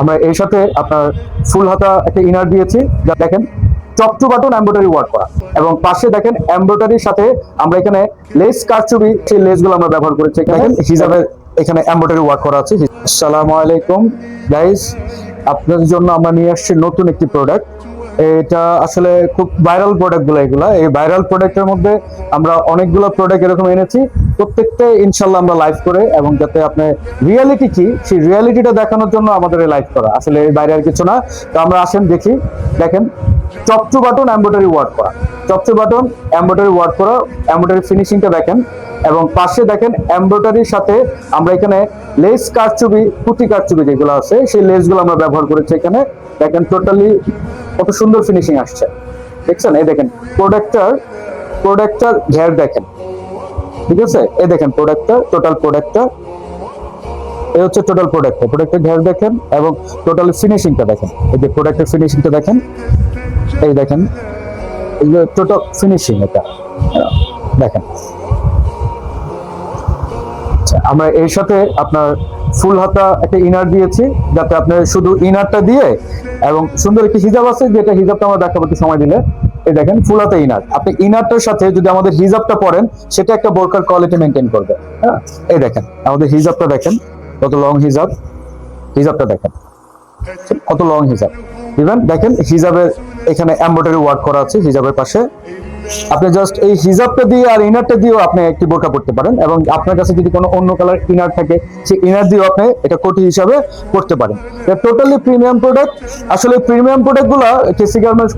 আমরা এর সাথে আপনার ফুল হাতা একটা ইনার দিয়েছি, যা দেখেন top to button embroidery work করা, এবং পাশে দেখেন এমব্রয়ডারির সাথে আমরা এখানে লেস কারচুপি, সেই লেসগুলো আমরা ব্যবহার করেছি। দেখেন হিজাবের এখানে এমব্রয়ডারি ওয়ার্ক করা আছে। আসসালামু আলাইকুম গাইস, আপনাদের জন্য আমরা নিয়ে আসছি নতুন একটি প্রোডাক্ট। এটা আসলে খুব ভাইরাল প্রোডাক্ট গুলো, এগুলা এই ভাইরাল প্রোডাক্টের মধ্যে আমরা অনেকগুলো প্রোডাক্ট এরকম এনেছি, প্রত্যেকটা ইনশাল্লাহ আমরা লাইভ করে, এবং যাতে আপনি রিয়ালিটি কি সেই রিয়ালিটিটা দেখানোর জন্য আমাদের লাইভ করা, আসলে এই বাইরে আর কিছু না। তো আমরা আসেন দেখি। দেখেন top to button embroidery work করা, top to button embroidery work করা, এমব্রয়ডারি ফিনিশিংটা দেখেন, এবং পাশে দেখেন এমব্রয়ডারির সাথে আমরা এখানে লেস কারচুপি, পুঁতি কারচুপি যেগুলো আছে সেই লেসগুলো আমরা ব্যবহার করেছি এখানে। দেখেন টোটালি কত সুন্দর ফিনিশিং আসছে, দেখছেন? এই দেখেন প্রোডাক্টটার ঘের দেখেন, ঠিক আছে? এই দেখেন টোটাল প্রোডাক্টটা, এই হচ্ছে টোটাল প্রোডাক্টের ঘের দেখেন, এবং টোটাল ফিনিশিংটা দেখেন। এই যে প্রোডাক্টের ফিনিশিংটা দেখেন, এই দেখেন এই যে টোটাল ফিনিশিং, এটা দেখেন। আমরা এর সাথে আপনার ফুল হাতা একটা ইনার দিয়েছি, যাতে আপনার শুধু ইনারটা দিয়ে, এবং সুন্দর একটি হিজাব আছে, যেটা হিজাবটা আমরা দেখাবো একটু সময় দিলে। এই দেখেন ফুল হাতা ইনার, আপনি ইনারটার সাথে যদি আমাদের হিজাবটা পরেন, সেটা একটা বোরকার কোয়ালিটি মেনটেন করবে। হ্যাঁ, এই দেখেন আমাদের হিজাবটা দেখেন, কত লং হিজাবটা দেখেন কত লং হিজাব। ইভেন দেখেন হিজাবের এখানে এমব্রয়ডারি ওয়ার্ক করা আছে হিজাবের পাশে। আপনি জাস্ট এই হিজাবটা দিয়ে আর ইনারটা দিয়েও আপনি একটি বোরকা পড়তে পারেন, এবং আপনার কাছে যদি কোনো অন্য কালার ইনার থাকে, সেই ইনার দিয়েও আপনি এটা কোটি হিসাবে পড়তে পারেন। এটা টোটালি প্রিমিয়াম প্রোডাক্ট। আসলে প্রিমিয়াম প্রোডাক্টগুলো কেসি গার্মেন্টস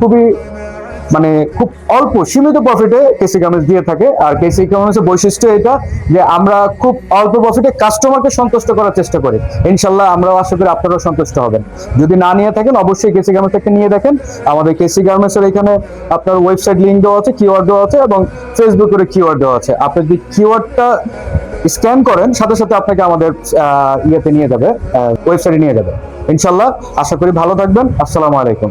খুব অল্প সীমিত প্রফিটে কেসি গার্মেন্টস দিয়ে থাকে। আর কেসি গার্মেন্টসের বৈশিষ্ট্য এটা যে আমরা খুব অল্প প্রফিটে কাস্টমারকে সন্তুষ্ট করার চেষ্টা করি। ইনশাল্লাহ আমরাও আশা করি আপনারাও সন্তুষ্ট হবেন। যদি না নিয়ে থাকেন, অবশ্যই কেসি গার্মেন্টস থেকে নিয়ে দেখেন। আমাদের কেসি গার্মেন্টসের এখানে আপনার ওয়েবসাইট লিঙ্ক দেওয়া আছে, কিওয়ার্ড দেওয়া আছে, এবং ফেসবুকের কিওয়ার্ড দেওয়া আছে। আপনি যদি কিওয়ার্ডটা স্ক্যান করেন, সাথে সাথে আপনাকে আমাদের ইয়েতে নিয়ে যাবে, ওয়েবসাইটে নিয়ে যাবে। ইনশাল্লাহ আশা করি ভালো থাকবেন। আসসালামু আলাইকুম।